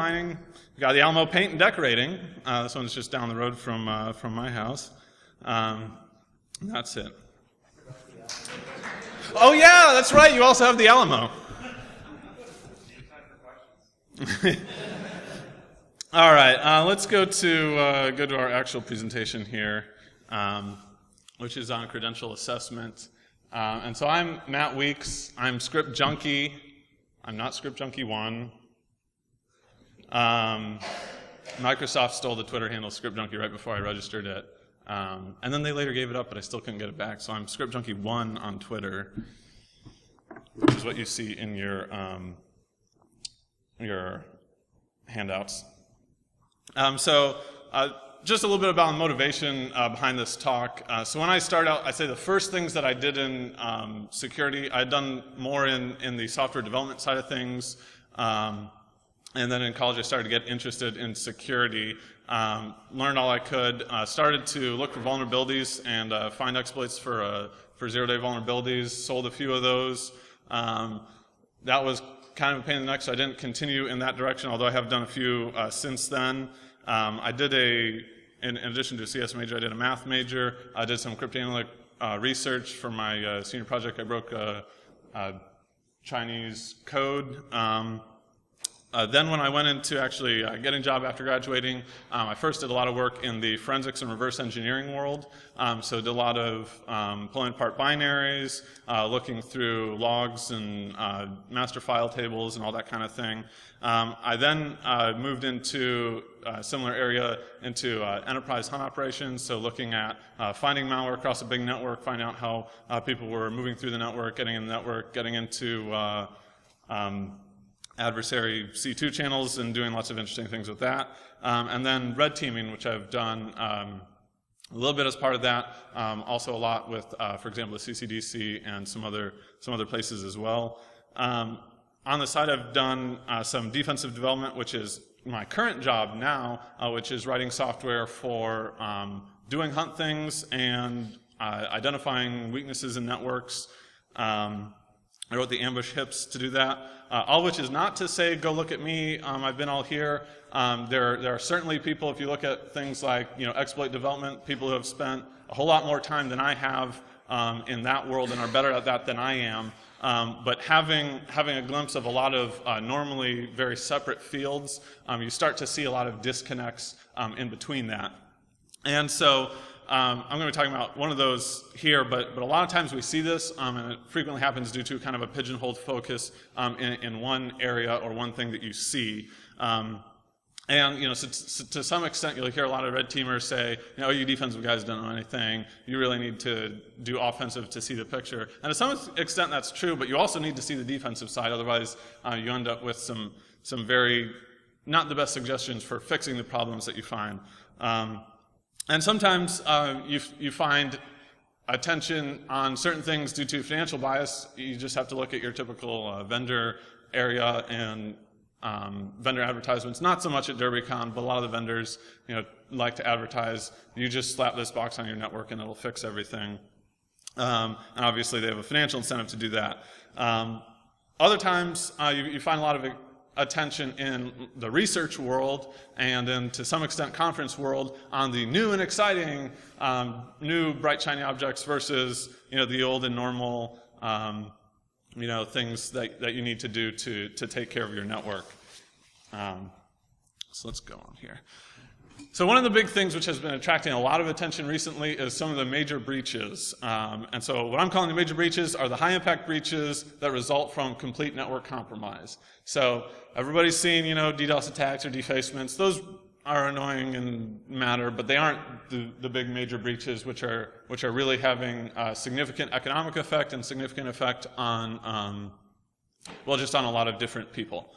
lining. We got the Alamo paint and decorating. This one's just down the road from my house. That's it. Oh yeah, that's right. You also have the Alamo. All right, let's go to our actual presentation here, which is on credential assessment. And so I'm Matt Weeks. I'm Script Junkie. I'm not Script Junkie 1. Microsoft stole the Twitter handle Script Junkie right before I registered it. And then they later gave it up, but I still couldn't get it back. So I'm Script Junkie 1 on Twitter, which is what you see in your handouts. Just a little bit about the motivation behind this talk. So when I start out, I say the first things that I did in security, I'd done more in the software development side of things. And then in college, I started to get interested in security, learned all I could, started to look for vulnerabilities and find exploits for zero-day vulnerabilities, sold a few of those. That was kind of a pain in the neck, so I didn't continue in that direction, although I have done a few since then. I did in addition to a CS major, I did a math major. I did some cryptanalytic research for my senior project. I broke Chinese code. Then when I went into actually getting a job after graduating, I first did a lot of work in the forensics and reverse engineering world. So did a lot of pulling apart binaries, looking through logs and master file tables and all that kind of thing. I then moved into a similar area into enterprise hunt operations, so looking at finding malware across a big network, finding out how people were moving through the network, getting in the network, getting into adversary C2 channels and doing lots of interesting things with that. And then red teaming, which I've done a little bit as part of that, also a lot with, for example, the CCDC and some other places as well. On the side, I've done some defensive development, which is my current job now, which is writing software for doing hunt things and identifying weaknesses in networks. I wrote the ambush hips to do that, all which is not to say go look at me. I've been all here. There are certainly people, if you look at things like exploit development, people who have spent a whole lot more time than I have in that world and are better at that than I am. But having a glimpse of a lot of normally very separate fields, you start to see a lot of disconnects in between that. And so I'm going to be talking about one of those here, but a lot of times we see this, and it frequently happens due to kind of a pigeonholed focus in one area or one thing that you see. And so to some extent, you'll hear a lot of red teamers say, you defensive guys don't know anything. You really need to do offensive to see the picture. And to some extent, that's true, but you also need to see the defensive side. Otherwise, you end up with some very not the best suggestions for fixing the problems that you find. And sometimes you find attention on certain things due to financial bias. You just have to look at your typical vendor area and vendor advertisements. Not so much at Derbycon, but a lot of the vendors like to advertise. You just slap this box on your network and it'll fix everything. And obviously they have a financial incentive to do that. Other times you find a lot of attention in the research world and then to some extent conference world on the new and exciting new bright shiny objects versus the old and normal things that you need to do to take care of your network. So let's go on here. So one of the big things which has been attracting a lot of attention recently is some of the major breaches. And so what I'm calling the major breaches are the high impact breaches that result from complete network compromise. So everybody's seen, DDoS attacks or defacements. Those are annoying and matter, but they aren't the big major breaches which are really having a significant economic effect and significant effect on, just on a lot of different people.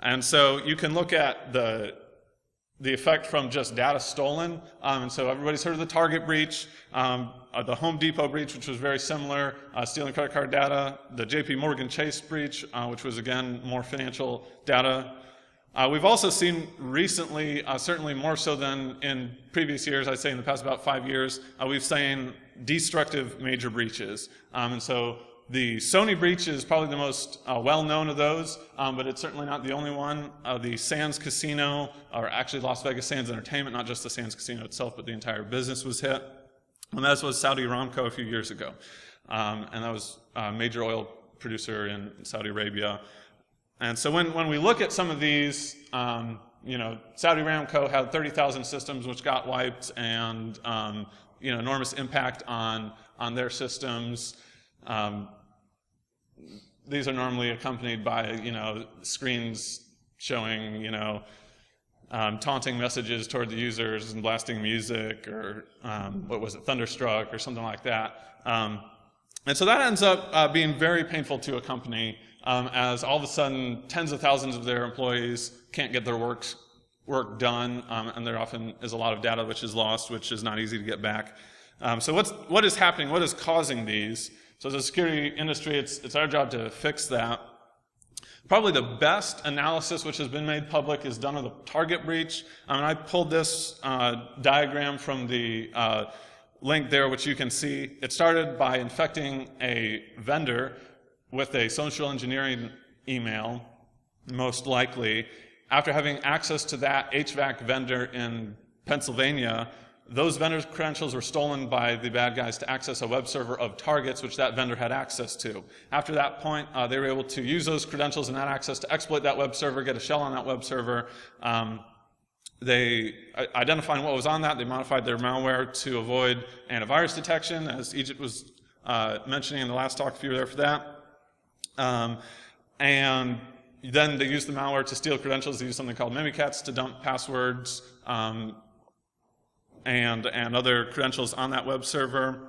And so you can look at the effect from just data stolen. And so everybody's heard of the Target breach, the Home Depot breach, which was very similar, stealing credit card data, the JP Morgan Chase breach, which was, again, more financial data. We've also seen recently, certainly more so than in previous years, I'd say in the past about 5 years, we've seen destructive major breaches. And so the Sony breach is probably the most well-known of those, but it's certainly not the only one. The Sands Casino, or actually Las Vegas Sands Entertainment, not just the Sands Casino itself, but the entire business was hit. And that was Saudi Aramco a few years ago. And that was a major oil producer in Saudi Arabia. And so when we look at some of these, you know, Saudi Aramco had 30,000 systems which got wiped, and you know, enormous impact on their systems. These are normally accompanied by, you know, screens showing, you know, taunting messages toward the users and blasting music, or what was it, Thunderstruck or something like that. And so that ends up being very painful to a company, as all of a sudden tens of thousands of their employees can't get their work done, and there often is a lot of data which is lost, which is not easy to get back. So what is happening? What is causing these? So as a security industry, it's our job to fix that. Probably the best analysis which has been made public is done on the target breach. I pulled this diagram from the link there, which you can see. It started by infecting a vendor with a social engineering email, most likely. After having access to that HVAC vendor in Pennsylvania, those vendors' credentials were stolen by the bad guys to access a web server of targets which that vendor had access to. After that point, they were able to use those credentials and that access to exploit that web server, get a shell on that web server. They identifying what was on that, they modified their malware to avoid antivirus detection, as Egypt was mentioning in the last talk, if you were there for that. And then they used the malware to steal credentials. They used something called MiniCATs to dump passwords and other credentials on that web server.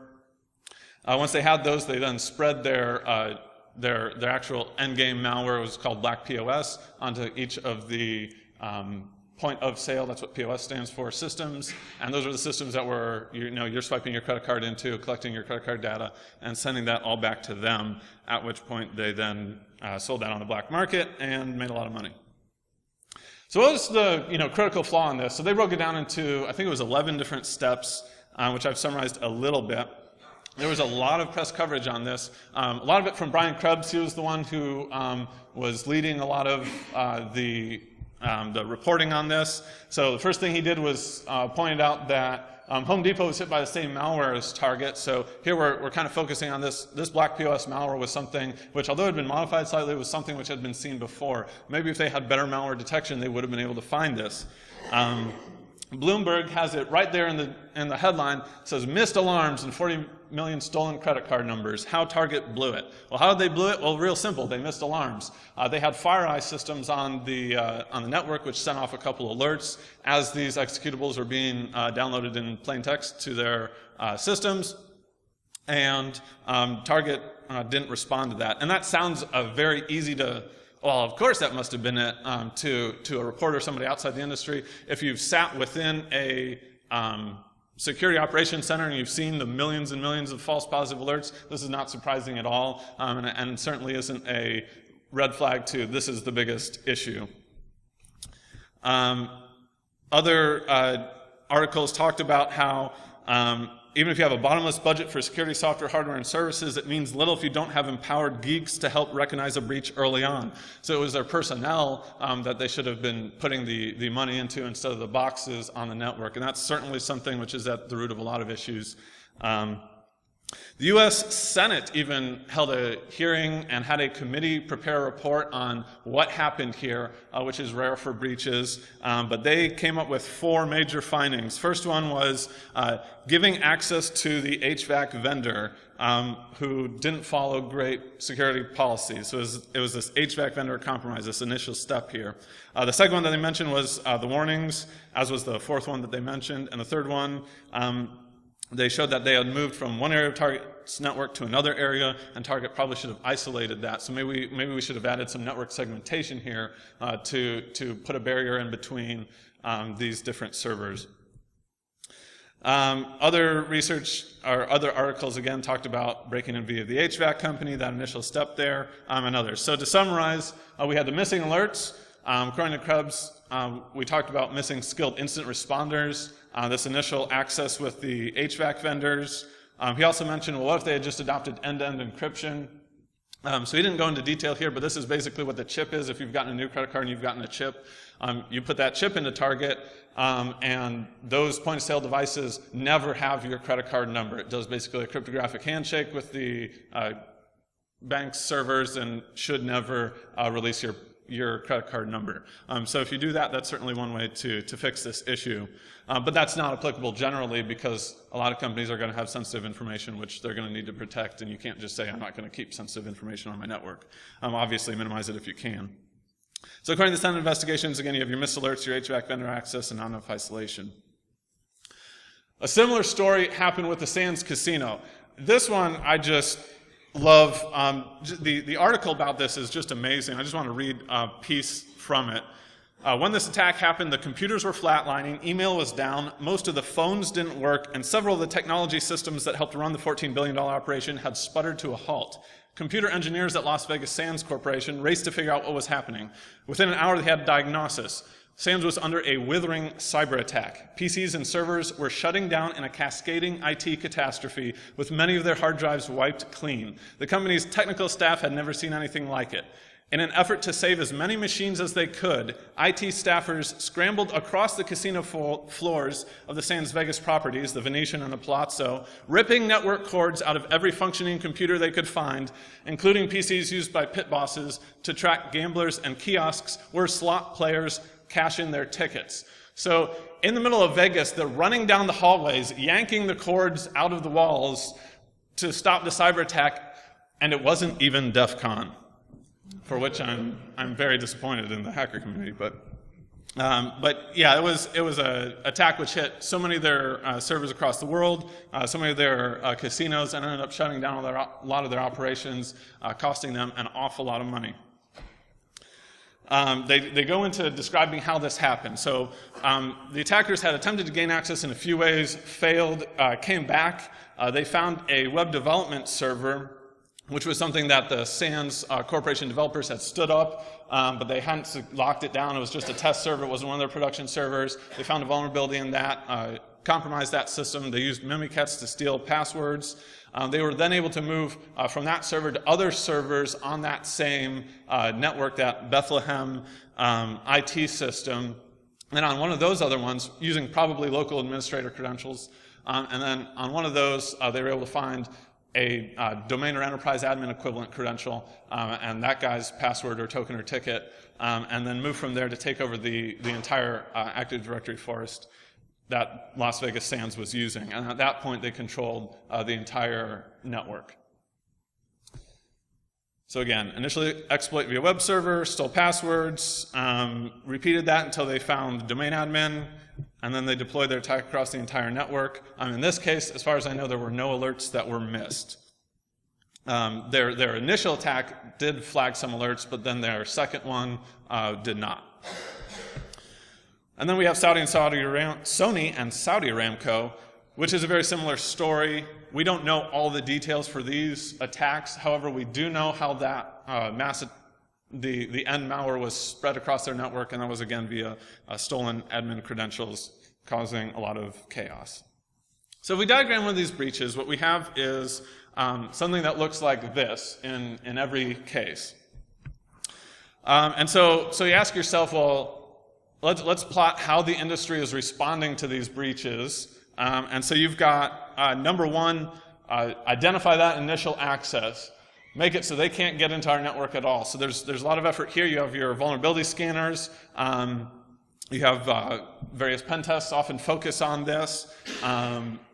Once they had those, they then spread their actual endgame malware, was called Black POS, onto each of the point of sale, that's what POS stands for, systems. And those are the systems that were, you're swiping your credit card into, collecting your credit card data, and sending that all back to them, at which point they then sold that on the black market and made a lot of money. So what was the critical flaw in this? So they broke it down into, I think it was 11 different steps, which I've summarized a little bit. There was a lot of press coverage on this. A lot of it from Brian Krebs. He was the one who was leading a lot of the reporting on this. So the first thing he did was pointed out that Home Depot was hit by the same malware as Target. So here we're kind of focusing on this. This Black POS malware was something which, although it had been modified slightly, was something which had been seen before. Maybe if they had better malware detection, they would have been able to find this. Bloomberg has it right there in the headline. It says, missed alarms and 40 million stolen credit card numbers. How Target blew it. Well, how did they blew it? Well, real simple. They missed alarms. They had FireEye systems on the network, which sent off a couple alerts as these executables were being downloaded in plain text to their systems. And Target didn't respond to that. And that sounds very easy to... Well, of course that must have been it to a reporter, somebody outside the industry. If you've sat within a security operations center and you've seen the millions and millions of false positive alerts, this is not surprising at all, and certainly isn't a red flag to this is the biggest issue. Other articles talked about how even if you have a bottomless budget for security software, hardware, and services, it means little if you don't have empowered geeks to help recognize a breach early on. So it was their personnel that they should have been putting the money into instead of the boxes on the network. And that's certainly something which is at the root of a lot of issues. The U.S. Senate even held a hearing and had a committee prepare a report on what happened here, which is rare for breaches, but they came up with 4 major findings. First one was giving access to the HVAC vendor who didn't follow great security policies. So it was this HVAC vendor compromise, this initial step here. The second one that they mentioned was the warnings, as was the 4th one that they mentioned, and the 3rd one, they showed that they had moved from one area of Target's network to another area, and Target probably should have isolated that. So maybe we should have added some network segmentation here to put a barrier in between these different servers. Other research or other articles again talked about breaking in via the HVAC company, that initial step there, and others. So to summarize, we had the missing alerts. According to Krebs, we talked about missing skilled incident responders, this initial access with the HVAC vendors. He also mentioned, well, what if they had just adopted end-to-end encryption? So he didn't go into detail here, but this is basically what the chip is. If you've gotten a new credit card and you've gotten a chip, you put that chip into Target, and those point-of-sale devices never have your credit card number. It does basically a cryptographic handshake with the bank's servers and should never release your credit card number. So if you do that, that's certainly one way to fix this issue. But that's not applicable generally because a lot of companies are going to have sensitive information which they're going to need to protect, and you can't just say, I'm not going to keep sensitive information on my network. Obviously, minimize it if you can. So according to Senate investigations, again, you have your missed alerts, your HVAC vendor access, and non-default isolation. A similar story happened with the Sands Casino. This one I just love. The article about this is just amazing. I just want to read a piece from it. When this attack happened, the computers were flatlining, email was down, most of the phones didn't work, and several of the technology systems that helped run the $14 billion operation had sputtered to a halt. Computer engineers at Las Vegas Sands Corporation raced to figure out what was happening. Within an hour, they had a diagnosis. Sands was under a withering cyber attack. PCs and servers were shutting down in a cascading IT catastrophe, with many of their hard drives wiped clean. The company's technical staff had never seen anything like it. In an effort to save as many machines as they could, IT staffers scrambled across the casino floors of the Sands Vegas properties, the Venetian and the Palazzo, ripping network cords out of every functioning computer they could find, including PCs used by pit bosses to track gamblers and kiosks where slot players cash in their tickets. So in the middle of Vegas, they're running down the hallways, yanking the cords out of the walls to stop the cyber attack, and it wasn't even DEF CON. For which I'm very disappointed in the hacker community, but yeah, it was an attack which hit so many of their servers across the world, so many of their casinos, and ended up shutting down a lot of their operations, costing them an awful lot of money. They go into describing how this happened. So the attackers had attempted to gain access in a few ways, failed, came back. They found a web development server, which was something that the Sands Corporation developers had stood up, but they hadn't locked it down. It was just a test server. It wasn't one of their production servers. They found a vulnerability in that, compromised that system. They used MiniCATs to steal passwords. They were then able to move from that server to other servers on that same network, that Bethlehem IT system. And on one of those other ones, using probably local administrator credentials, and then on one of those, they were able to find a domain or enterprise admin equivalent credential, and that guy's password or token or ticket, and then move from there to take over the entire Active Directory forest that Las Vegas Sands was using. And at that point, they controlled the entire network. So again, initially exploit via web server, stole passwords, repeated that until they found domain admin, and then they deployed their attack across the entire network. In this case, as far as I know, there were no alerts that were missed. Their initial attack did flag some alerts, but then their second one did not. And then we have Sony and Saudi Aramco, which is a very similar story. We don't know all the details for these attacks. However, we do know how that the end malware was spread across their network, and that was again via stolen admin credentials, causing a lot of chaos. So if we diagram one of these breaches, what we have is something that looks like this in every case. And so you ask yourself, well, let's plot how the industry is responding to these breaches. And so you've got number one, identify that initial access. Make it so they can't get into our network at all. So there's a lot of effort here. You have your vulnerability scanners. You have various pen tests often focus on this.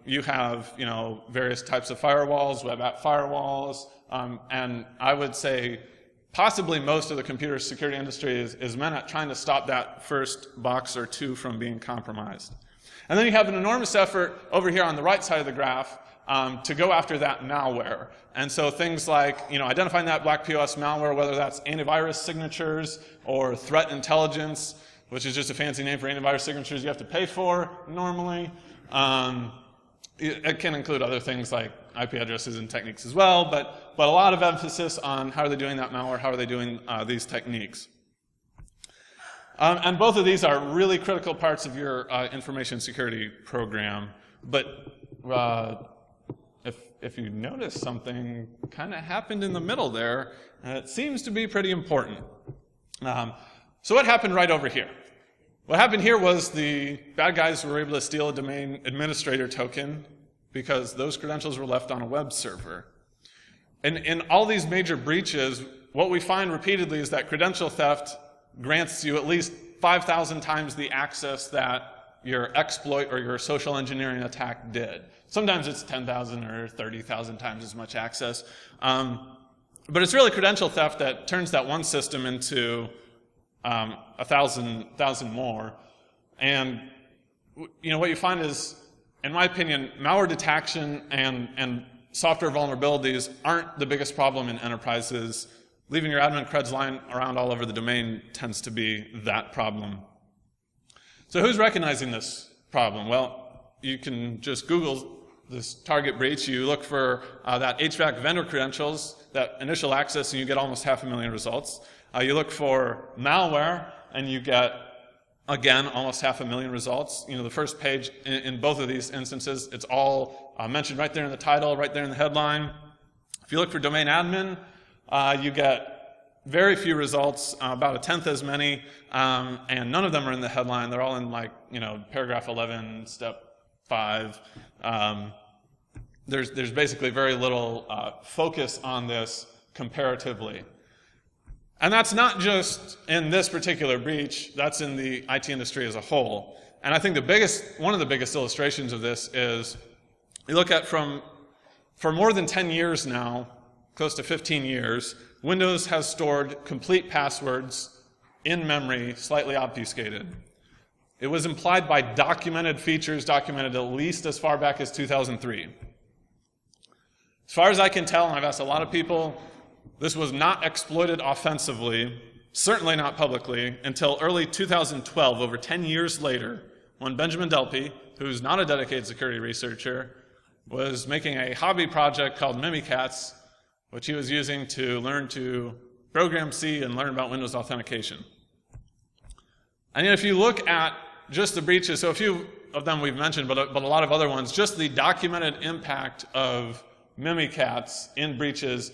You have various types of firewalls, web app firewalls, and I would say possibly most of the computer security industry is meant at trying to stop that first box or two from being compromised. And then you have an enormous effort over here on the right side of the graph to go after that malware. And so things like identifying that black POS malware, whether that's antivirus signatures or threat intelligence, which is just a fancy name for antivirus signatures you have to pay for normally. It can include other things like IP addresses and techniques as well, but a lot of emphasis on how are they doing that malware, how are they doing these techniques. And both of these are really critical parts of your information security program, but if you notice, something kind of happened in the middle there, and it seems to be pretty important. So what happened right over here? What happened here was the bad guys were able to steal a domain administrator token because those credentials were left on a web server. And in all these major breaches, what we find repeatedly is that credential theft grants you at least 5,000 times the access that your exploit or your social engineering attack did. Sometimes it's 10,000 or 30,000 times as much access. But it's really credential theft that turns that one system into 1,000 more. And what you find is, in my opinion, malware detection and software vulnerabilities aren't the biggest problem in enterprises. Leaving your admin creds lying around all over the domain tends to be that problem. So who's recognizing this problem? Well, you can just Google this target breach. You look for that HVAC vendor credentials, that initial access, and you get almost 500,000 results. You look for malware, and you get, again, almost 500,000 results. The first page in both of these instances, it's all mentioned right there in the title, right there in the headline. If you look for domain admin, you get very few results, about 1/10 as many, and none of them are in the headline. They're all in paragraph 11, step 5. There's basically very little focus on this comparatively. And that's not just in this particular breach, that's in the IT industry as a whole. And I think one of the biggest illustrations of this is, you look at for more than 10 years now, close to 15 years, Windows has stored complete passwords in memory, slightly obfuscated. It was implied by documented features, documented at least as far back as 2003. As far as I can tell, and I've asked a lot of people, this was not exploited offensively, certainly not publicly, until early 2012, over 10 years later, when Benjamin Delpy, who's not a dedicated security researcher, was making a hobby project called MiniCATs, which he was using to learn to program C and learn about Windows authentication. And if you look at just the breaches, so a few of them we've mentioned, but a lot of other ones, just the documented impact of MiniCATs in breaches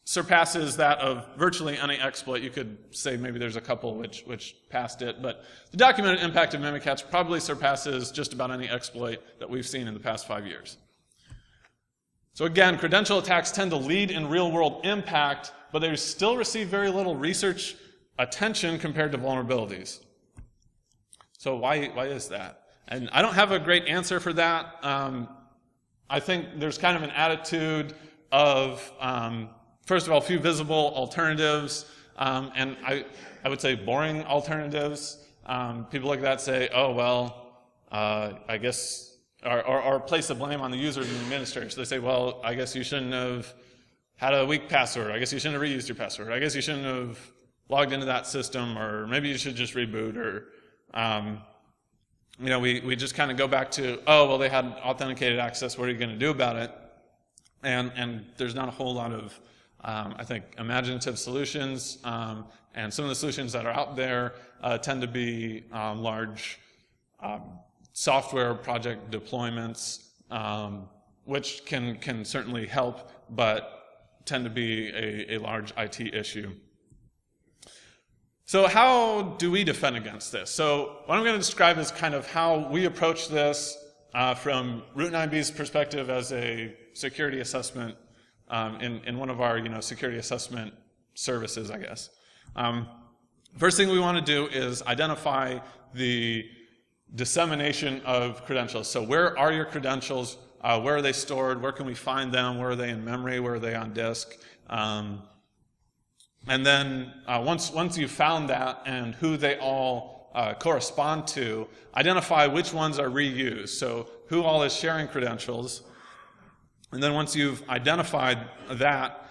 surpasses that of virtually any exploit. You could say maybe there's a couple which passed it, but the documented impact of MiniCATs probably surpasses just about any exploit that we've seen in the past 5 years. So again, credential attacks tend to lead in real-world impact, but they still receive very little research attention compared to vulnerabilities. So why is that? And I don't have a great answer for that. I think there's kind of an attitude of, first of all, few visible alternatives, and I would say boring alternatives. People like that say, oh, well, I guess, or place the blame on the user and the administrator. So they say, well, I guess you shouldn't have had a weak password. I guess you shouldn't have reused your password. I guess you shouldn't have logged into that system, or maybe you should just reboot, or, we just kind of go back to, oh, well, they had authenticated access. What are you going to do about it? And there's not a whole lot of, I think, imaginative solutions. And some of the solutions that are out there tend to be large software project deployments, which can certainly help, but tend to be a large IT issue. So how do we defend against this? So what I'm going to describe is kind of how we approach this from Root 9B's perspective as a security assessment in one of our security assessment services, I guess. First thing we want to do is identify the dissemination of credentials. So where are your credentials? Where are they stored? Where can we find them? Where are they in memory? Where are they on disk? And then once you've found that and who they all correspond to, identify which ones are reused. So who all is sharing credentials. And then once you've identified that,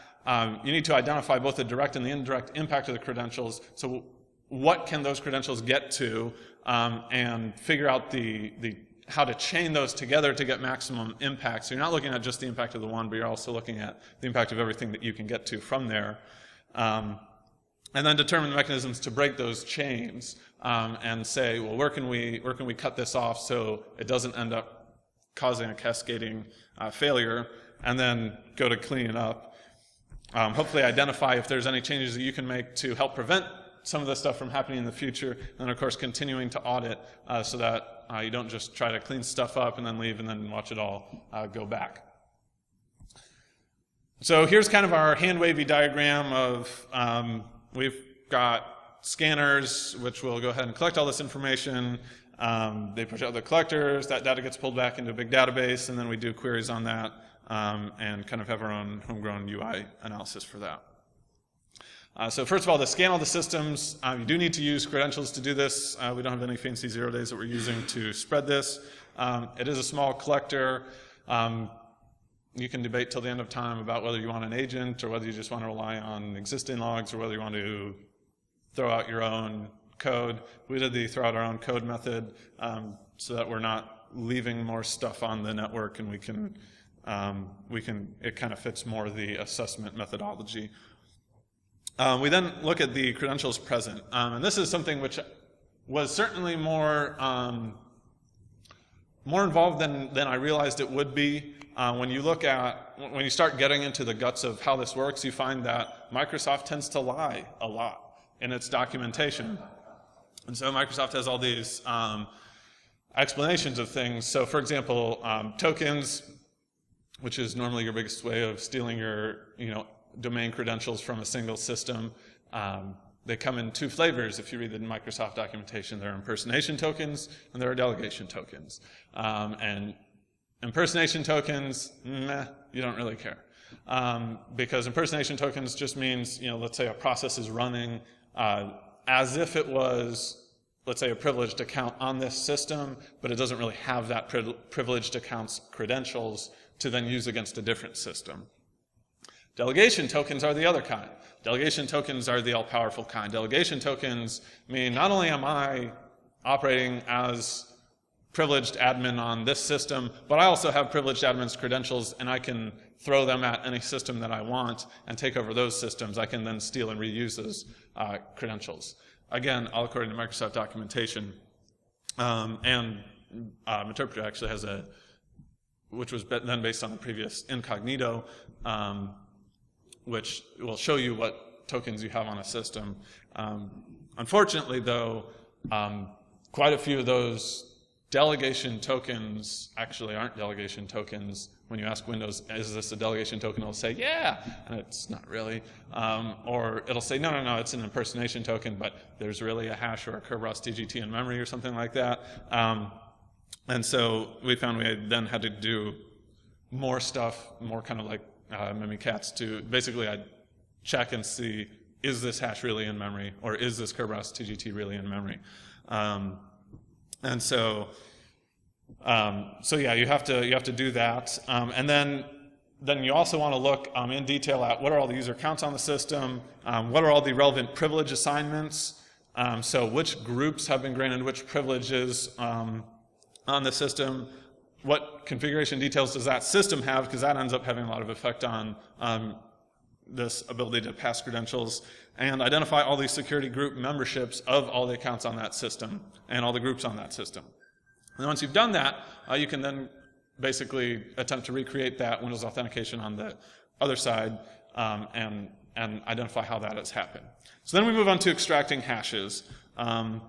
you need to identify both the direct and the indirect impact of the credentials. So what can those credentials get to, and figure out how to chain those together to get maximum impact. So you're not looking at just the impact of the one, but you're also looking at the impact of everything that you can get to from there. And then determine the mechanisms to break those chains, and say, well, where can we cut this off so it doesn't end up causing a cascading failure, and then go to clean it up. Hopefully identify if there's any changes that you can make to help prevent some of this stuff from happening in the future, and of course continuing to audit so that you don't just try to clean stuff up and then leave and then watch it all go back. So here's kind of our hand-wavy diagram of we've got scanners which will go ahead and collect all this information. They push out the collectors, that data gets pulled back into a big database, and then we do queries on that and kind of have our own homegrown UI analysis for that. So first of all, to scan all the systems, you do need to use credentials to do this. We don't have any fancy 0 days that we're using to spread this. It is a small collector. You can debate till the end of time about whether you want an agent or whether you just want to rely on existing logs or whether you want to throw out your own code. We did the throw out our own code method so that we're not leaving more stuff on the network, and it kind of fits more the assessment methodology. We then look at the credentials present, and this is something which was certainly more involved than I realized it would be. When you start getting into the guts of how this works, you find that Microsoft tends to lie a lot in its documentation. And so Microsoft has all these explanations of things. So for example, tokens, which is normally your biggest way of stealing your domain credentials from a single system. They come in 2 flavors if you read the Microsoft documentation. There are impersonation tokens and there are delegation tokens. And impersonation tokens, you don't really care. Because impersonation tokens just means, let's say a process is running as if it was, let's say, a privileged account on this system, but it doesn't really have that privileged account's credentials to then use against a different system. Delegation tokens are the other kind. Delegation tokens are the all-powerful kind. Delegation tokens mean not only am I operating as privileged admin on this system, but I also have privileged admin's credentials, and I can throw them at any system that I want and take over those systems. I can then steal and reuse those credentials. Again, all according to Microsoft documentation. And Interpreter actually has which was then based on the previous incognito, which will show you what tokens you have on a system. Unfortunately, though, quite a few of those delegation tokens actually aren't delegation tokens. When you ask Windows, is this a delegation token, it'll say, yeah, and it's not really. Or it'll say, no, it's an impersonation token, but there's really a hash or a Kerberos TGT in memory or something like that. And so we found we then had to do more stuff, more kind of like MiniCATs to basically I'd check and see, is this hash really in memory, or is this Kerberos TGT really in memory? And so yeah, you have to do that, and then you also want to look in detail at what are all the user accounts on the system, what are all the relevant privilege assignments, so which groups have been granted which privileges on the system, what configuration details does that system have, because that ends up having a lot of effect on this ability to pass credentials, and identify all the security group memberships of all the accounts on that system and all the groups on that system. And once you've done that, you can then basically attempt to recreate that Windows authentication on the other side and identify how that has happened. So then we move on to extracting hashes. And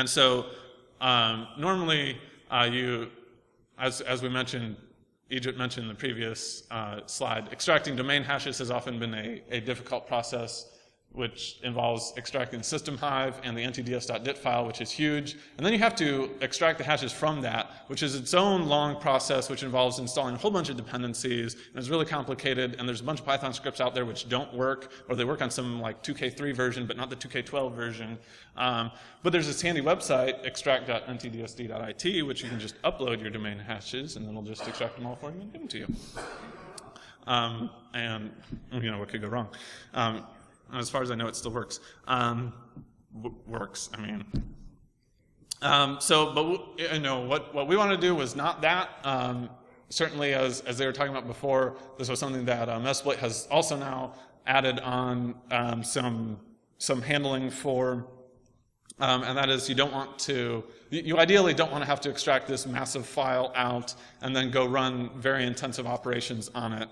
so normally as we mentioned, Egypt mentioned in the previous slide, extracting domain hashes has often been a difficult process, which involves extracting the system hive and the ntds.dit file, which is huge. And then you have to extract the hashes from that, which is its own long process, which involves installing a whole bunch of dependencies, and it's really complicated, and there's a bunch of Python scripts out there which don't work, or they work on some like 2K3 version, but not the 2K12 version. But there's this handy website, extract.ntdsd.it, which you can just upload your domain hashes, and then it'll just extract them all for you and give them to you. And what could go wrong? As far as I know, it still works. Works, I mean. What we want to do was not that. Certainly, as they were talking about before, this was something that Mesplit has also now added on some handling for And that is, you don't want to, you ideally don't want to have to extract this massive file out and then go run very intensive operations on it.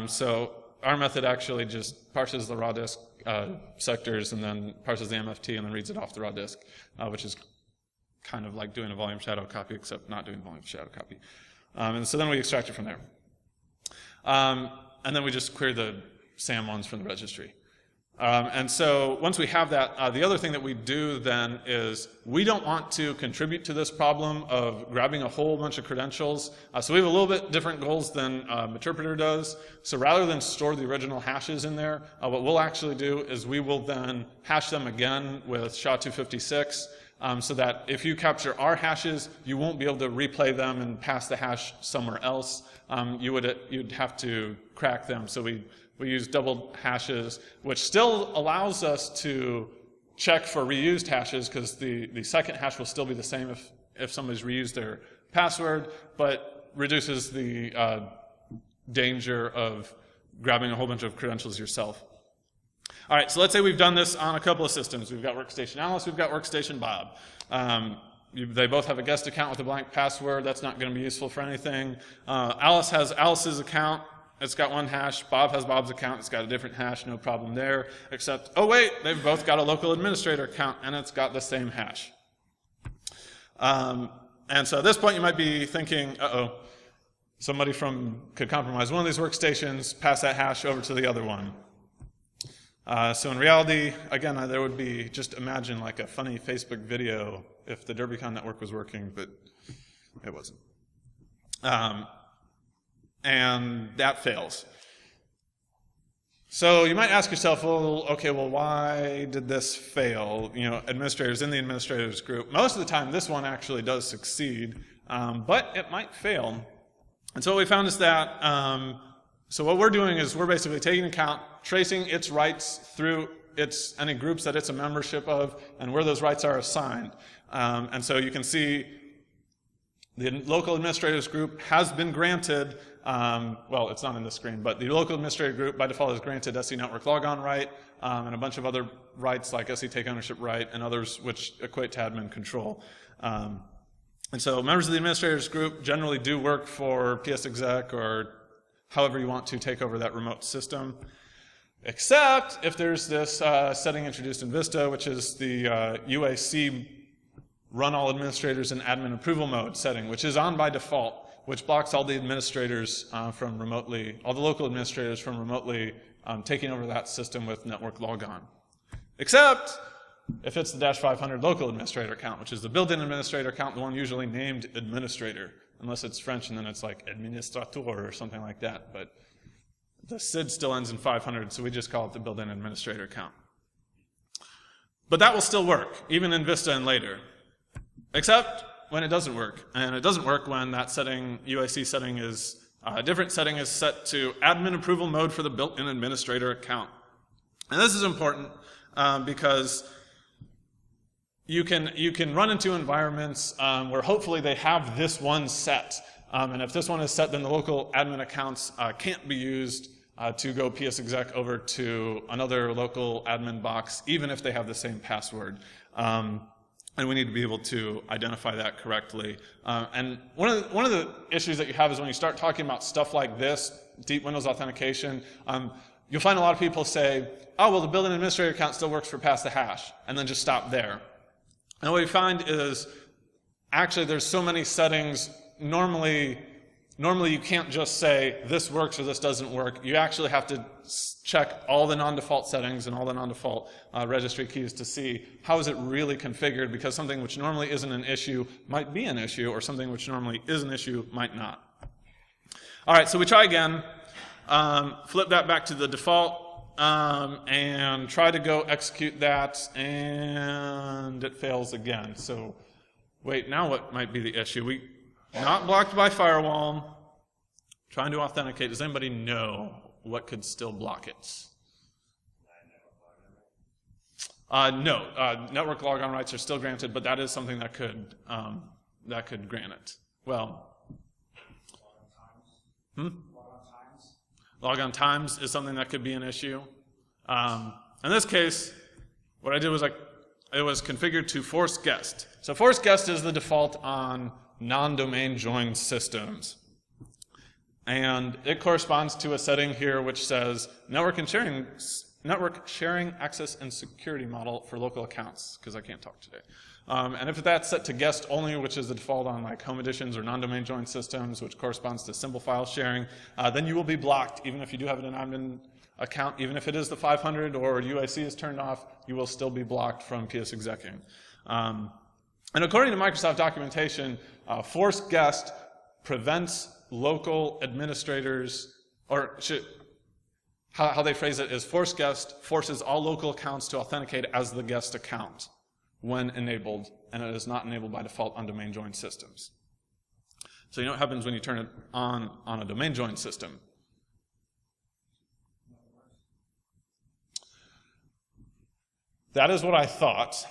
So our method actually just parses the raw disk sectors and then parses the MFT and then reads it off the raw disk, which is kind of like doing a volume shadow copy, except not doing volume shadow copy. And so then we extract it from there. And then we just query the SAM ones from the registry. And so once we have that, the other thing that we do then is we don't want to contribute to this problem of grabbing a whole bunch of credentials. So we have a little bit different goals than Meterpreter does. So rather than store the original hashes in there, what we'll actually do is we will then hash them again with SHA-256 so that if you capture our hashes, you won't be able to replay them and pass the hash somewhere else. You'd have to crack them. So we use double hashes, which still allows us to check for reused hashes because the second hash will still be the same if somebody's reused their password, but reduces the danger of grabbing a whole bunch of credentials yourself. All right, so let's say we've done this on a couple of systems. We've got Workstation Alice, we've got Workstation Bob. They both have a guest account with a blank password. That's not going to be useful for anything. Alice has Alice's account. It's got one hash. Bob has Bob's account. It's got a different hash. No problem there. Except, oh wait, they've both got a local administrator account, and it's got the same hash. And so at this point, you might be thinking, uh-oh, somebody could compromise one of these workstations, pass that hash over to the other one. So in reality, again, there would be, just imagine like a funny Facebook video if the Derbycon network was working, but it wasn't. And that fails. So you might ask yourself, well, okay, well, why did this fail? You know, administrators in the administrators group. Most of the time, this one actually does succeed, but it might fail. And so what we found is that, so what we're doing is we're basically taking account, tracing its rights through any groups that it's a membership of, and where those rights are assigned. And so you can see the local administrators group has been granted, well, it's not in the screen, but the local administrator group by default is granted SE network logon right, and a bunch of other rights like SE take ownership right, and others which equate to admin control. And so members of the administrators group generally do work for PSExec or however you want to take over that remote system, except if there's this setting introduced in Vista, which is the UAC run all administrators in admin approval mode setting, which is on by default, which blocks all the administrators from remotely, all the local administrators from remotely taking over that system with network logon. Except if it's the -500 local administrator account, which is the built-in administrator account, the one usually named administrator, unless it's French and then it's like administrateur or something like that. But the SID still ends in 500, so we just call it the built-in administrator account. But that will still work, even in Vista and later. Except when it doesn't work. And it doesn't work when that setting, UAC setting is, a different setting is set to admin approval mode for the built-in administrator account. And this is important because you can run into environments where hopefully they have this one set. And if this one is set, then the local admin accounts can't be used to go PSExec over to another local admin box, even if they have the same password. And we need to be able to identify that correctly. And one of the issues that you have is when you start talking about stuff like this, deep Windows authentication, you'll find a lot of people say, oh, well, the built-in administrator account still works for pass the hash, and then just stop there. And what we find is, actually, there's so many settings. Normally you can't just say this works or this doesn't work. You actually have to check all the non-default settings and all the non-default registry keys to see how is it really configured, because something which normally isn't an issue might be an issue, or something which normally is an issue might not. All right, so we try again. Flip that back to the default and try to go execute that, and it fails again. So wait, now what might be the issue? Not blocked by firewall, trying to authenticate. Does anybody know what could still block it? No, network logon rights are still granted, but that is something that could grant it. Well, logon times is something that could be an issue. In this case, what I did was I it was configured to force guest. So force guest is the default on non-domain joined systems. And it corresponds to a setting here which says network sharing access and security model for local accounts, because I can't talk today. And if that's set to guest only, which is the default on like home editions or non-domain joined systems, which corresponds to simple file sharing, then you will be blocked even if you do have an admin account. Even if it is the 500 or UIC is turned off, you will still be blocked from PS execing. And according to Microsoft documentation, force guest prevents local administrators, or how they phrase it is force guest forces all local accounts to authenticate as the guest account when enabled, and it is not enabled by default on domain joined systems. So you know what happens when you turn it on a domain joined system? That is what I thought,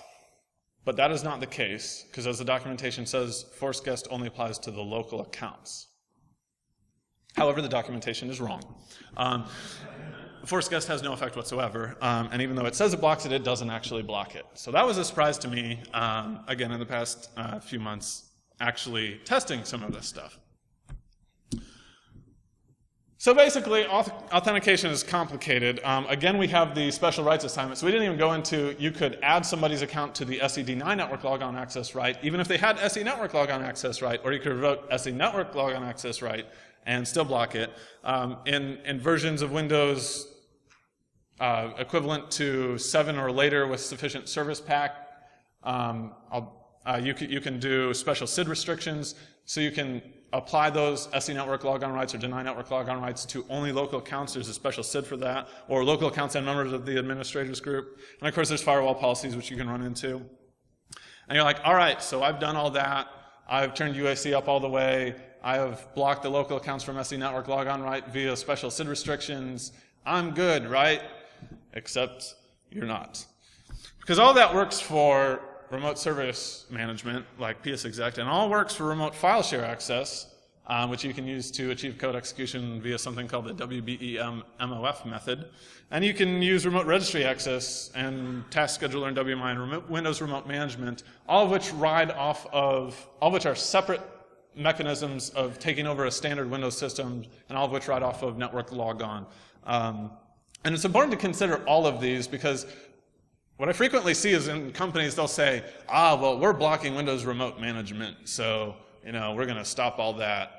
but that is not the case, because as the documentation says, force guest only applies to the local accounts. However, the documentation is wrong. Force guest has no effect whatsoever, and even though it says it blocks it, it doesn't actually block it. So that was a surprise to me, again, in the past few months, actually testing some of this stuff. So basically, authentication is complicated. Again, we have the special rights assignment. So we didn't even go into, you could add somebody's account to the SE deny network logon access right, even if they had SE network logon access right, or you could revoke SE network logon access right and still block it. In versions of Windows equivalent to 7 or later with sufficient service pack, you can do special SID restrictions, so you can apply those SE network logon rights or deny network logon rights to only local accounts. There's a special SID for that, or local accounts and members of the administrators group. And of course, there's firewall policies which you can run into. And you're like, all right, so I've done all that. I've turned UAC up all the way. I have blocked the local accounts from SE network logon right via special SID restrictions. I'm good, right? Except you're not. Because all that works for remote service management, like PSExec, and all works for remote file share access, which you can use to achieve code execution via something called the WBEM MOF method. And you can use remote registry access and task scheduler and WMI and Windows remote management, all of which are separate mechanisms of taking over a standard Windows system, and all of which ride off of network logon. And it's important to consider all of these, because what I frequently see is in companies, they'll say, well, we're blocking Windows remote management, so, we're going to stop all that,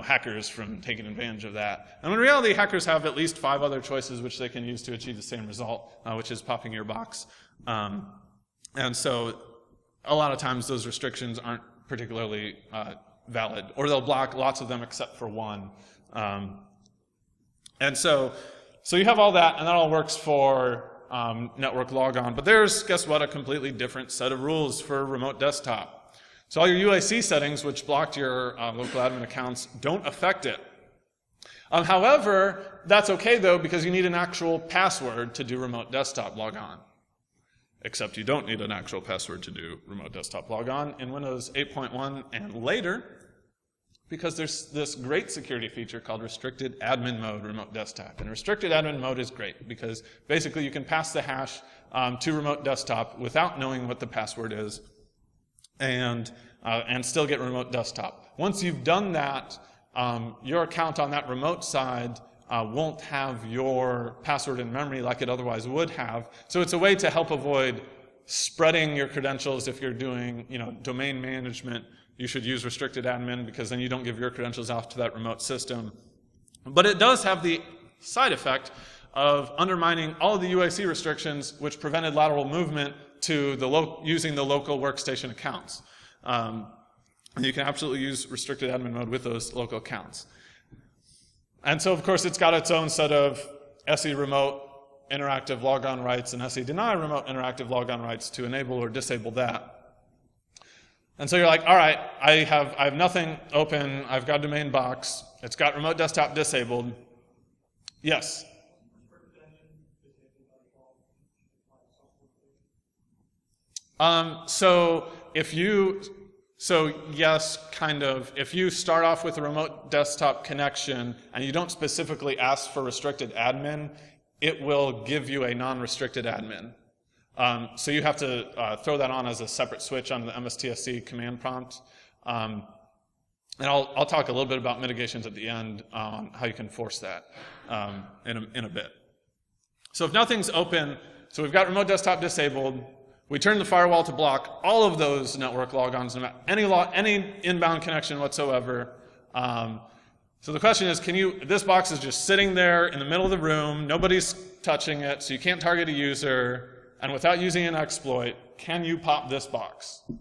hackers from taking advantage of that. And in reality, hackers have at least 5 other choices which they can use to achieve the same result, which is popping your box. And so a lot of times those restrictions aren't particularly valid, or they'll block lots of them except for one. And so you have all that, and that all works for network logon. But there's, guess what, a completely different set of rules for remote desktop. So all your UIC settings, which blocked your local admin accounts, don't affect it. However, that's okay, though, because you need an actual password to do remote desktop logon. Except you don't need an actual password to do remote desktop logon in Windows 8.1 and later, because there's this great security feature called restricted admin mode remote desktop. And restricted admin mode is great because basically you can pass the hash to remote desktop without knowing what the password is, and still get remote desktop. Once you've done that, your account on that remote side won't have your password in memory like it otherwise would have. So it's a way to help avoid spreading your credentials. If you're doing domain management, you should use restricted admin, because then you don't give your credentials off to that remote system. But it does have the side effect of undermining all of the UIC restrictions which prevented lateral movement to using the local workstation accounts. And you can absolutely use restricted admin mode with those local accounts. And so, of course, it's got its own set of SE remote interactive logon rights and SE deny remote interactive logon rights to enable or disable that. And so you're like, all right, I have nothing open. I've got a domain box. It's got remote desktop disabled. Yes? Yes, kind of. If you start off with a remote desktop connection and you don't specifically ask for restricted admin, it will give you a non-restricted admin. So you have to throw that on as a separate switch on the MSTSC command prompt. And I'll talk a little bit about mitigations at the end on how you can force that in a bit. So if nothing's open, so we've got remote desktop disabled, we turn the firewall to block all of those network logons, any inbound connection whatsoever. So the question is, this box is just sitting there in the middle of the room, nobody's touching it, so you can't target a user, and without using an exploit, can you pop this box? Does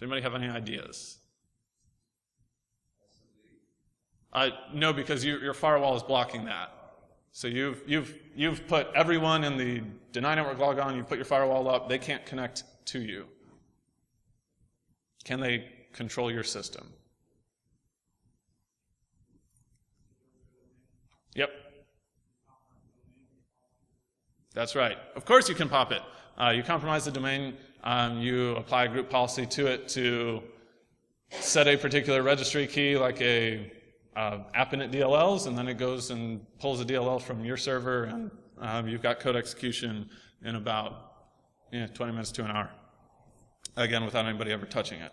anybody have any ideas? No, because your firewall is blocking that. So you've put everyone in the deny network logon, you've put your firewall up, they can't connect to you. Can they control your system? Yep. That's right. Of course you can pop it. You compromise the domain, you apply a group policy to it to set a particular registry key like a app-init DLLs, and then it goes and pulls a DLL from your server, and you've got code execution in about 20 minutes to an hour. Again, without anybody ever touching it.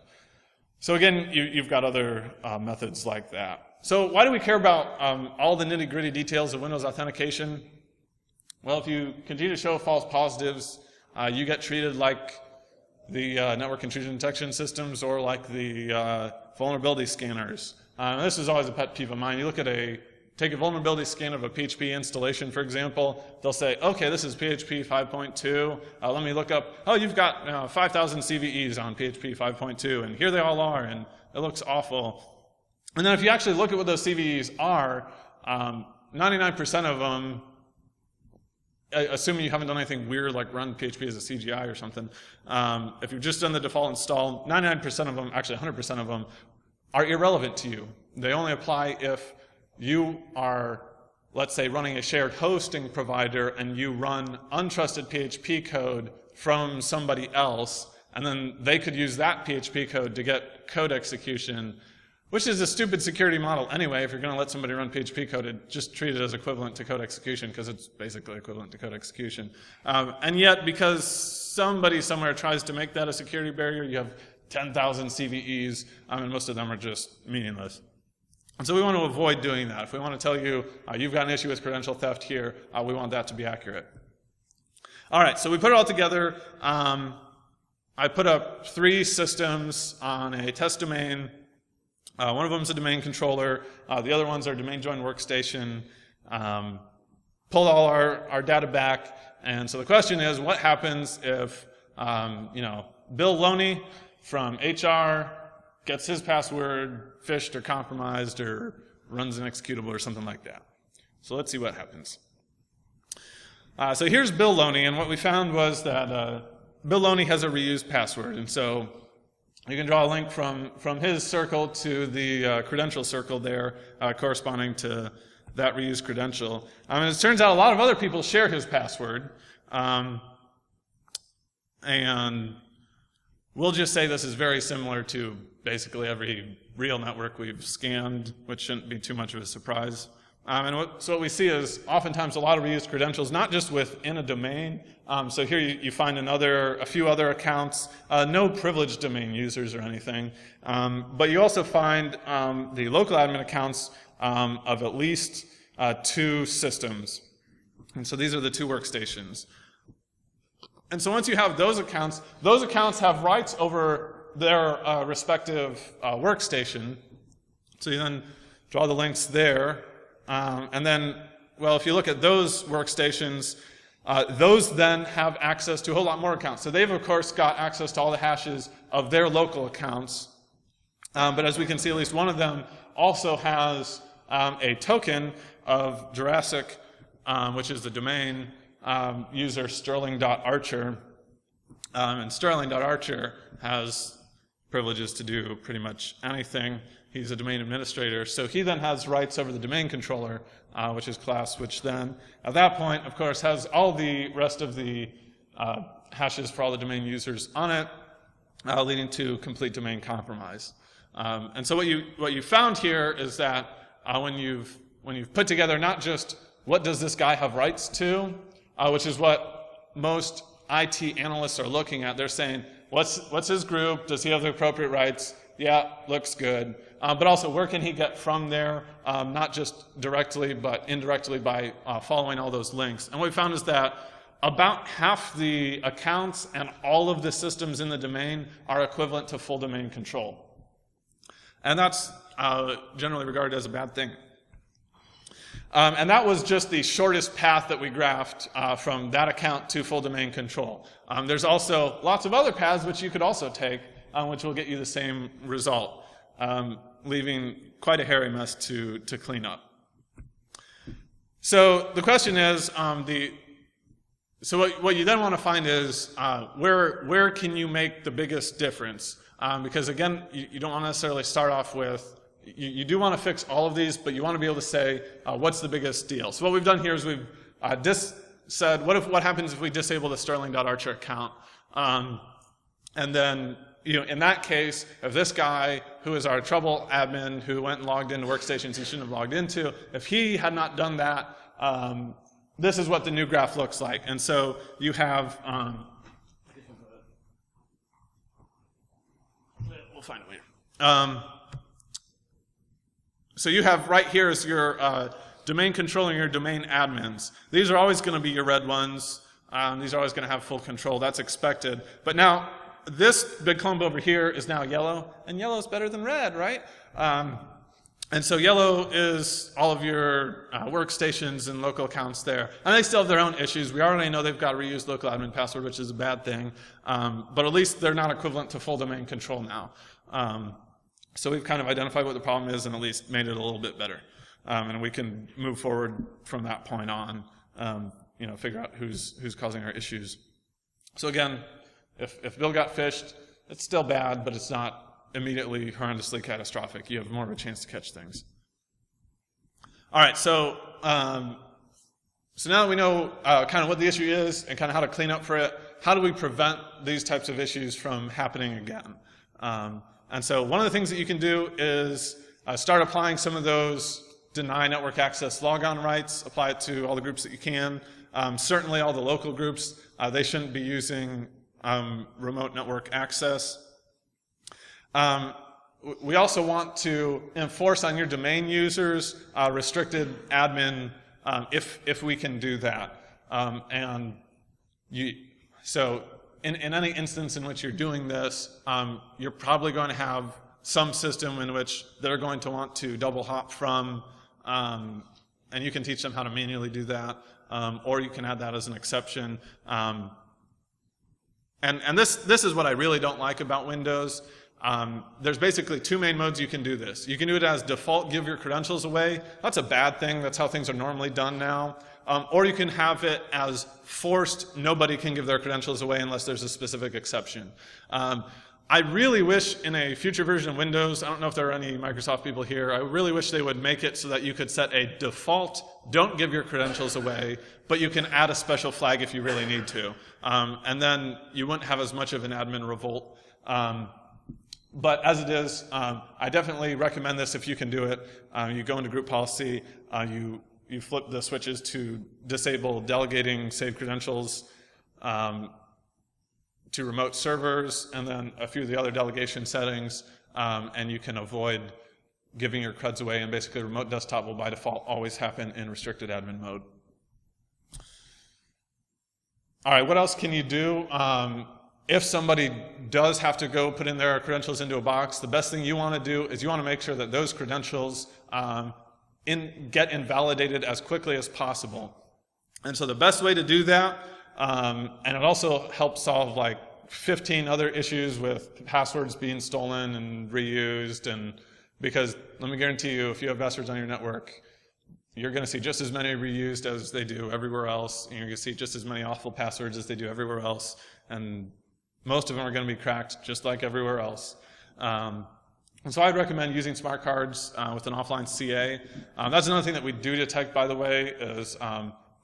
So again, you've got other methods like that. So why do we care about all the nitty-gritty details of Windows authentication? Well, if you continue to show false positives, you get treated like the network intrusion detection systems or like the vulnerability scanners. This is always a pet peeve of mine. You take a vulnerability scan of a PHP installation, for example. They'll say, okay, this is PHP 5.2. Let me look up, oh, you've got 5,000 CVEs on PHP 5.2, and here they all are, and it looks awful. And then if you actually look at what those CVEs are, 99% of them, assuming you haven't done anything weird like run PHP as a CGI or something, if you've just done the default install, 99% of them, actually 100% of them, are irrelevant to you. They only apply if you are, let's say, running a shared hosting provider and you run untrusted PHP code from somebody else, and then they could use that PHP code to get code execution, which is a stupid security model anyway. If you're going to let somebody run PHP code, just treat it as equivalent to code execution, because it's basically equivalent to code execution. And yet, because somebody somewhere tries to make that a security barrier, you have 10,000 CVEs, and most of them are just meaningless. And so we want to avoid doing that. If we want to tell you, you've got an issue with credential theft here, we want that to be accurate. All right, so we put it all together. I put up 3 systems on a test domain. One of them is a domain controller. The other ones are domain join workstation. Pulled all our data back. And so the question is, what happens if, Bill Loney from HR gets his password phished or compromised or runs an executable or something like that? So let's see what happens. So here's Bill Loney, and what we found was that Bill Loney has a reused password. And so you can draw a link from his circle to the credential circle there, corresponding to that reused credential. And it turns out a lot of other people share his password. And we'll just say this is very similar to basically every real network we've scanned, which shouldn't be too much of a surprise. So what we see is oftentimes a lot of reused credentials, not just within a domain. So here you find a few other accounts, no privileged domain users or anything. But you also find the local admin accounts of at least 2 systems. And so these are the 2 workstations. And so once you have those accounts have rights over their respective workstation. So you then draw the links there. And then, well, if you look at those workstations, those then have access to a whole lot more accounts. So they've, of course, got access to all the hashes of their local accounts. But as we can see, at least one of them also has a token of Jurassic, which is the domain user sterling.archer. And sterling.archer has privileges to do pretty much anything. He's a domain administrator, so he then has rights over the domain controller, which is class, which then, at that point, of course, has all the rest of the hashes for all the domain users on it, leading to complete domain compromise. And so what you found here is that when you've put together not just what does this guy have rights to, which is what most IT analysts are looking at. They're saying, what's his group? Does he have the appropriate rights? Yeah, looks good. But also, where can he get from there, not just directly, but indirectly by following all those links? And what we found is that about half the accounts and all of the systems in the domain are equivalent to full domain control. And that's generally regarded as a bad thing. And that was just the shortest path that we graphed from that account to full domain control. There's also lots of other paths which you could also take, which will get you the same result, leaving quite a hairy mess to clean up. So the question is, what you then want to find is where can you make the biggest difference? Because again, you don't want to necessarily start off with, you do want to fix all of these, but you want to be able to say, what's the biggest deal? So what we've done here is we've said, what happens if we disable the sterling.archer account? And then, in that case, if this guy, who is our trouble admin, who went and logged into workstations he shouldn't have logged into, if he had not done that, this is what the new graph looks like. And so you have, we'll find it later. So you have right here is your domain controller and your domain admins. These are always going to be your red ones. These are always going to have full control. That's expected. But now, this big clump over here is now yellow, and yellow is better than red, right? And so yellow is all of your workstations and local accounts there. And they still have their own issues. We already know they've got a reused local admin password, which is a bad thing. But at least they're not equivalent to full domain control now. So we've kind of identified what the problem is and at least made it a little bit better. And we can move forward from that point on, figure out who's causing our issues. So again, if Bill got phished, it's still bad, but it's not immediately horrendously catastrophic. You have more of a chance to catch things. All right, so now that we know kind of what the issue is and kind of how to clean up for it, how do we prevent these types of issues from happening again? And so one of the things that you can do is start applying some of those deny network access logon rights, apply it to all the groups that you can. Certainly all the local groups, they shouldn't be using remote network access. We also want to enforce on your domain users restricted admin if we can do that. So in any instance in which you're doing this, you're probably going to have some system in which they're going to want to double hop from, and you can teach them how to manually do that, or you can add that as an exception. And this is what I really don't like about Windows. There's basically two main modes you can do this. You can do it as default, give your credentials away. That's a bad thing. That's how things are normally done now. Or you can have it as forced, nobody can give their credentials away unless there's a specific exception. I really wish in a future version of Windows, I don't know if there are any Microsoft people here, I really wish they would make it so that you could set a default, don't give your credentials away, but you can add a special flag if you really need to. And then you wouldn't have as much of an admin revolt. But as it is, I definitely recommend this if you can do it. You go into group policy, you flip the switches to disable delegating saved credentials to remote servers, and then a few of the other delegation settings, and you can avoid giving your creds away, and basically remote desktop will by default always happen in restricted admin mode. All right, what else can you do? If somebody does have to go put in their credentials into a box, the best thing you want to do is you want to make sure that those credentials get invalidated as quickly as possible. And so the best way to do that, and it also helps solve like 15 other issues with passwords being stolen and reused, and because let me guarantee you, if you have passwords on your network, you're going to see just as many reused as they do everywhere else, and you're going to see just as many awful passwords as they do everywhere else, and most of them are going to be cracked just like everywhere else. And so I'd recommend using smart cards with an offline CA. That's another thing that we do detect, by the way, is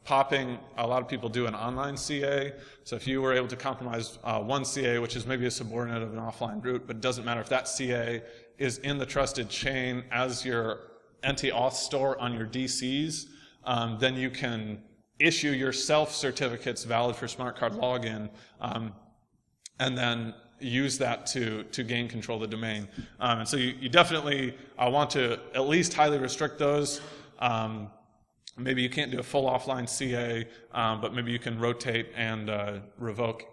popping. A lot of people do an online CA. So if you were able to compromise one CA, which is maybe a subordinate of an offline root, but it doesn't matter if that CA is in the trusted chain as your NT-auth store on your DCs, then you can issue yourself certificates valid for smart card login, and then use that to gain control of the domain. And so you definitely want to at least highly restrict those. Maybe you can't do a full offline CA, but maybe you can rotate and revoke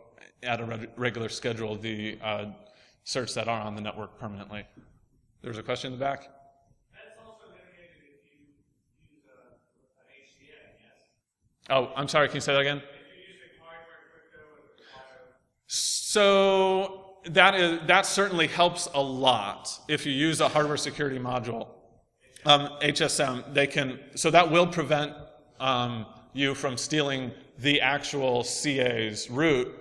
at a regular schedule the certs that are on the network permanently. There's a question in the back? That's also mitigated if you use an HCM, yes? Oh, I'm sorry, can you say that again? If you're using hardware crypto and So that certainly helps a lot if you use a hardware security module. HSM, so that will prevent you from stealing the actual CA's root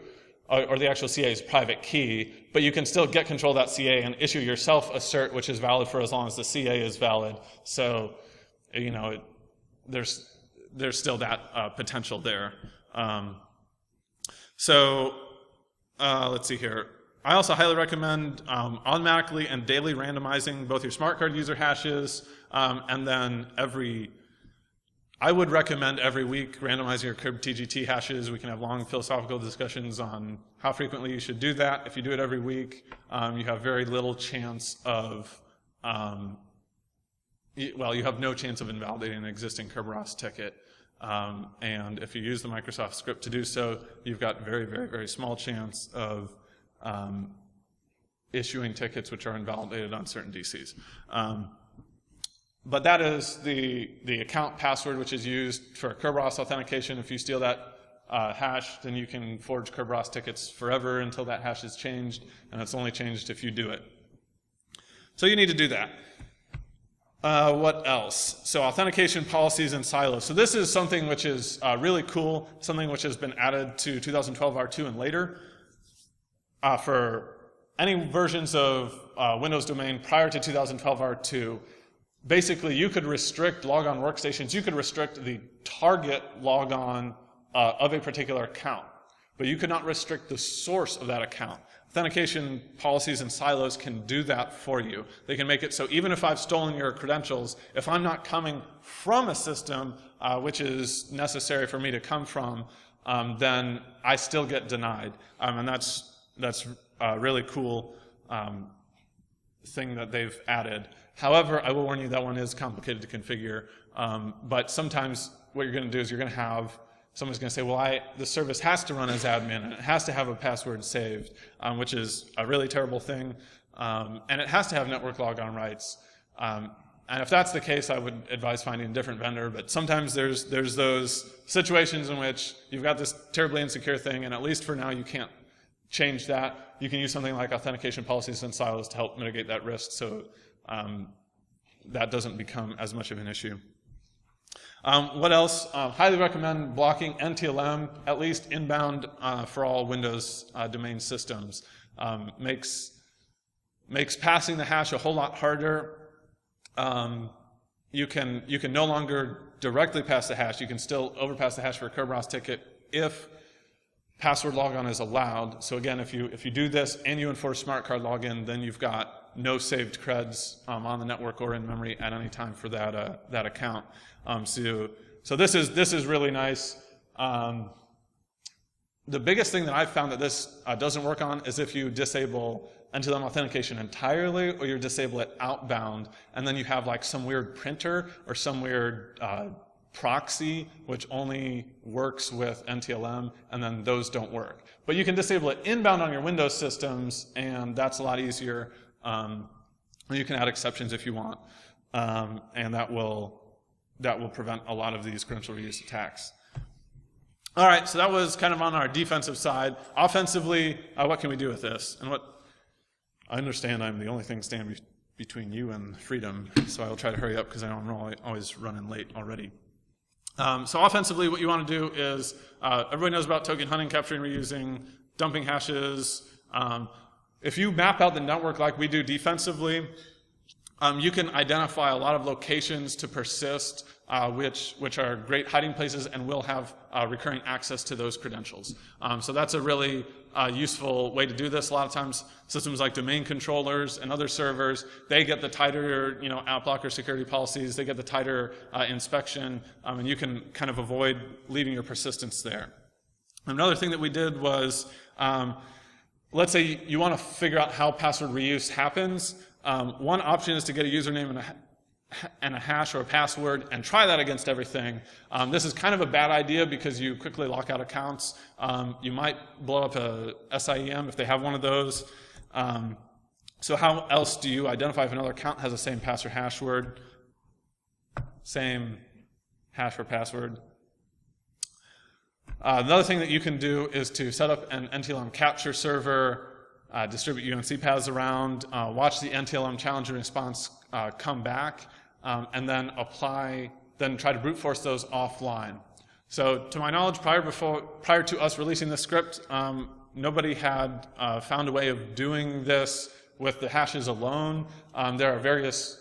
or the actual CA's private key, but you can still get control of that CA and issue yourself a cert which is valid for as long as the CA is valid. So, there's still that potential there. Let's see here. I also highly recommend automatically and daily randomizing both your smart card user hashes, and then I would recommend every week randomizing your KRB-TGT hashes. We can have long philosophical discussions on how frequently you should do that. If you do it every week, you have very little chance of, you have no chance of invalidating an existing Kerberos ticket. And if you use the Microsoft script to do so, you've got very, very, very small chance of issuing tickets which are invalidated on certain DCs. But that is the account password which is used for Kerberos authentication. If you steal that hash, then you can forge Kerberos tickets forever until that hash is changed, and it's only changed if you do it. So you need to do that. What else? So authentication policies and silos. So this is something which is really cool, something which has been added to 2012 R2 and later. For any versions of Windows domain prior to 2012 R2, basically you could restrict logon workstations. You could restrict the target logon of a particular account, but you could not restrict the source of that account. Authentication policies and silos can do that for you. They can make it so even if I've stolen your credentials, if I'm not coming from a system which is necessary for me to come from, then I still get denied. And that's a really cool thing that they've added. However, I will warn you that one is complicated to configure. But sometimes what you're going to do is you're going to have someone's going to say, well, the service has to run as admin, and it has to have a password saved, which is a really terrible thing, and it has to have network logon rights. And if that's the case, I would advise finding a different vendor, but sometimes there's those situations in which you've got this terribly insecure thing, and at least for now you can't change that. You can use something like authentication policies and silos to help mitigate that risk, so that doesn't become as much of an issue. What else? Highly recommend blocking NTLM, at least inbound for all Windows domain systems. Makes passing the hash a whole lot harder. You can no longer directly pass the hash. You can still overpass the hash for a Kerberos ticket if password logon is allowed. So again, if you do this and you enforce smart card login, then you've got no saved creds on the network or in memory at any time for that account. So this is really nice. The biggest thing that I've found that this doesn't work on is if you disable NTLM authentication entirely, or you disable it outbound, and then you have like some weird printer or some weird proxy which only works with NTLM, and then those don't work. But you can disable it inbound on your Windows systems, and that's a lot easier. You can add exceptions if you want, and that will prevent a lot of these credential reuse attacks. All right, so that was kind of on our defensive side. Offensively, what can we do with this? And I understand I'm the only thing standing between you and freedom, so I will try to hurry up because I'm always running late already. So offensively, what you want to do is, everybody knows about token hunting, capturing, reusing, dumping hashes. If you map out the network like we do defensively, you can identify a lot of locations to persist which are great hiding places and will have recurring access to those credentials. So that's a really useful way to do this. A lot of times, systems like domain controllers and other servers, they get the tighter, app blocker security policies. They get the tighter inspection, and you can kind of avoid leaving your persistence there. Another thing that we did was, let's say you want to figure out how password reuse happens. One option is to get a username and a hash or a password and try that against everything. This is kind of a bad idea because you quickly lock out accounts. You might blow up a SIEM if they have one of those. So how else do you identify if another account has the same pass or hash word? Same hash or password. Another thing that you can do is to set up an NTLM capture server, distribute UNC paths around, watch the NTLM challenge and response come back, and then try to brute force those offline. So to my knowledge, prior to us releasing this script, nobody had found a way of doing this with the hashes alone. There are various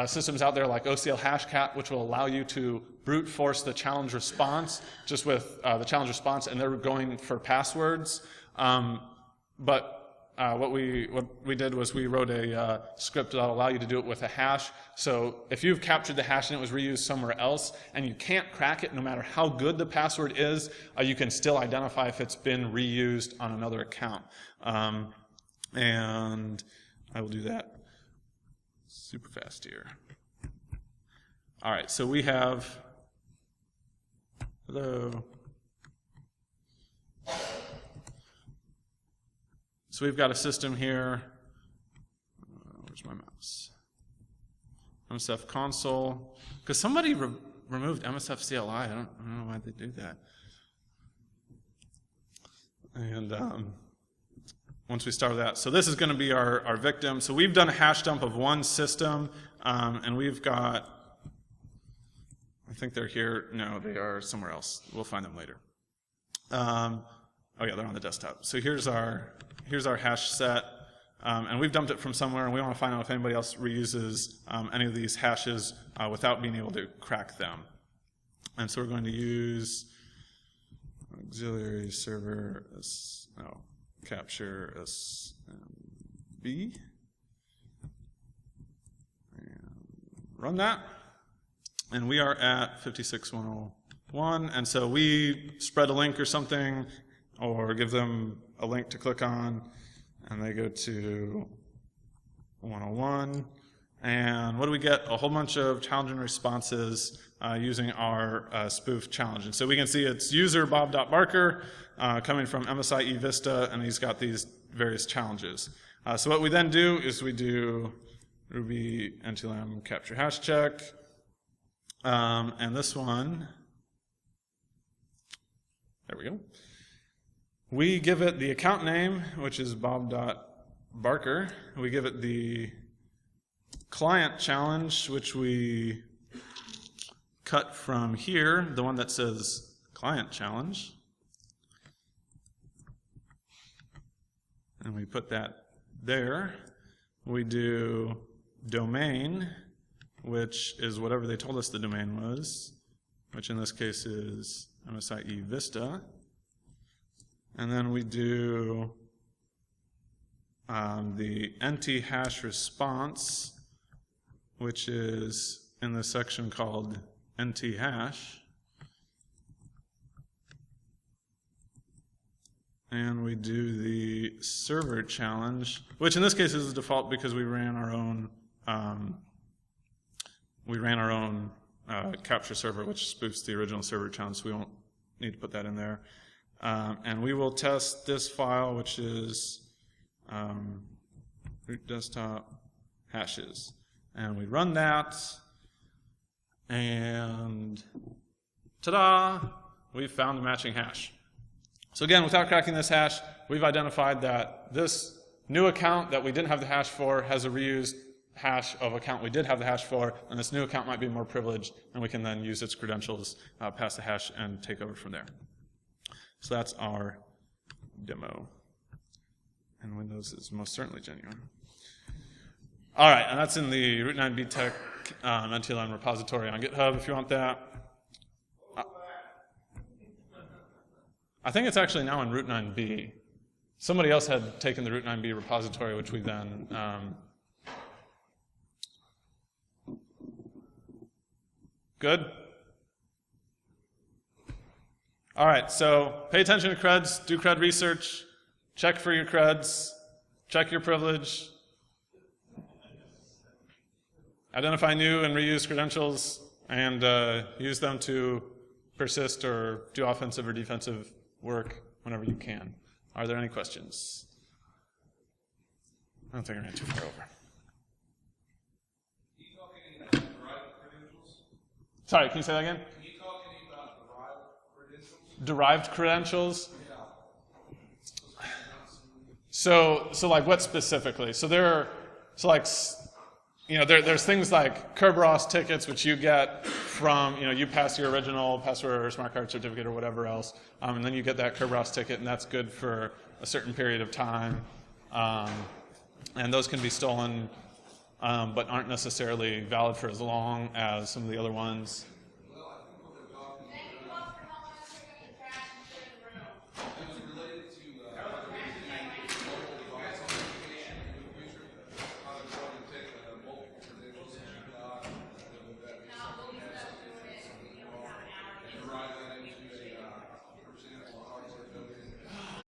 systems out there like OCL Hashcat, which will allow you to brute force the challenge response just with the challenge response, and they're going for passwords. But what we did was we wrote a script that will allow you to do it with a hash. So if you've captured the hash and it was reused somewhere else, and you can't crack it no matter how good the password is, you can still identify if it's been reused on another account. And I will do that super fast here. All right, so we have, hello. So we've got a system here. Where's my mouse? MSF console. Because somebody removed MSF CLI. I don't know why they do that. And once we start with that, so this is going to be our victim. So we've done a hash dump of one system, and we've got, I think they're here. No, they are somewhere else. We'll find them later. Oh yeah, they're on the desktop. So here's our hash set, and we've dumped it from somewhere, and we want to find out if anybody else reuses any of these hashes without being able to crack them. And so we're going to use auxiliary server capture SMB, and run that. And we are at 56.101, and so we spread a link or something, or give them a link to click on, and they go to 101. And what do we get? A whole bunch of challenge and responses using our spoof challenge. And so we can see it's user bob.barker coming from MSIE Vista, and he's got these various challenges. So what we then do is we do Ruby NTLM capture hash check. And this one, there we go. We give it the account name, which is bob.barker. We give it the client challenge, which we cut from here, the one that says client challenge. And we put that there. We do domain, which is whatever they told us the domain was, which in this case is MSIE Vista. And then we do the NT hash response, which is in the section called NT hash. And we do the server challenge, which in this case is the default because we ran our own capture server, which spoofs the original server challenge, so we won't need to put that in there. And we will test this file, which is root desktop hashes. And we run that, and ta-da, we've found the matching hash. So again, without cracking this hash, we've identified that this new account that we didn't have the hash for has a reused hash of account we did have the hash for, and this new account might be more privileged, and we can then use its credentials, pass the hash, and take over from there. So that's our demo. And Windows is most certainly genuine. All right, and that's in the Route 9 BTech NTLM repository on GitHub if you want that. I think it's actually now in Root 9b. Somebody else had taken the Root 9b repository, which we then good? All right, so pay attention to creds, do cred research, check for your creds, check your privilege, identify new and reused credentials, and use them to persist or do offensive or defensive work whenever you can. Are there any questions? I don't think I ran too far over. Can you talk any about derived credentials? Sorry, can you say that again? Can you talk any about derived credentials? Derived credentials? Yeah. So like what specifically? There's things like Kerberos tickets, which you get from, you pass your original password or smart card certificate or whatever else, and then you get that Kerberos ticket, and that's good for a certain period of time. And those can be stolen, but aren't necessarily valid for as long as some of the other ones.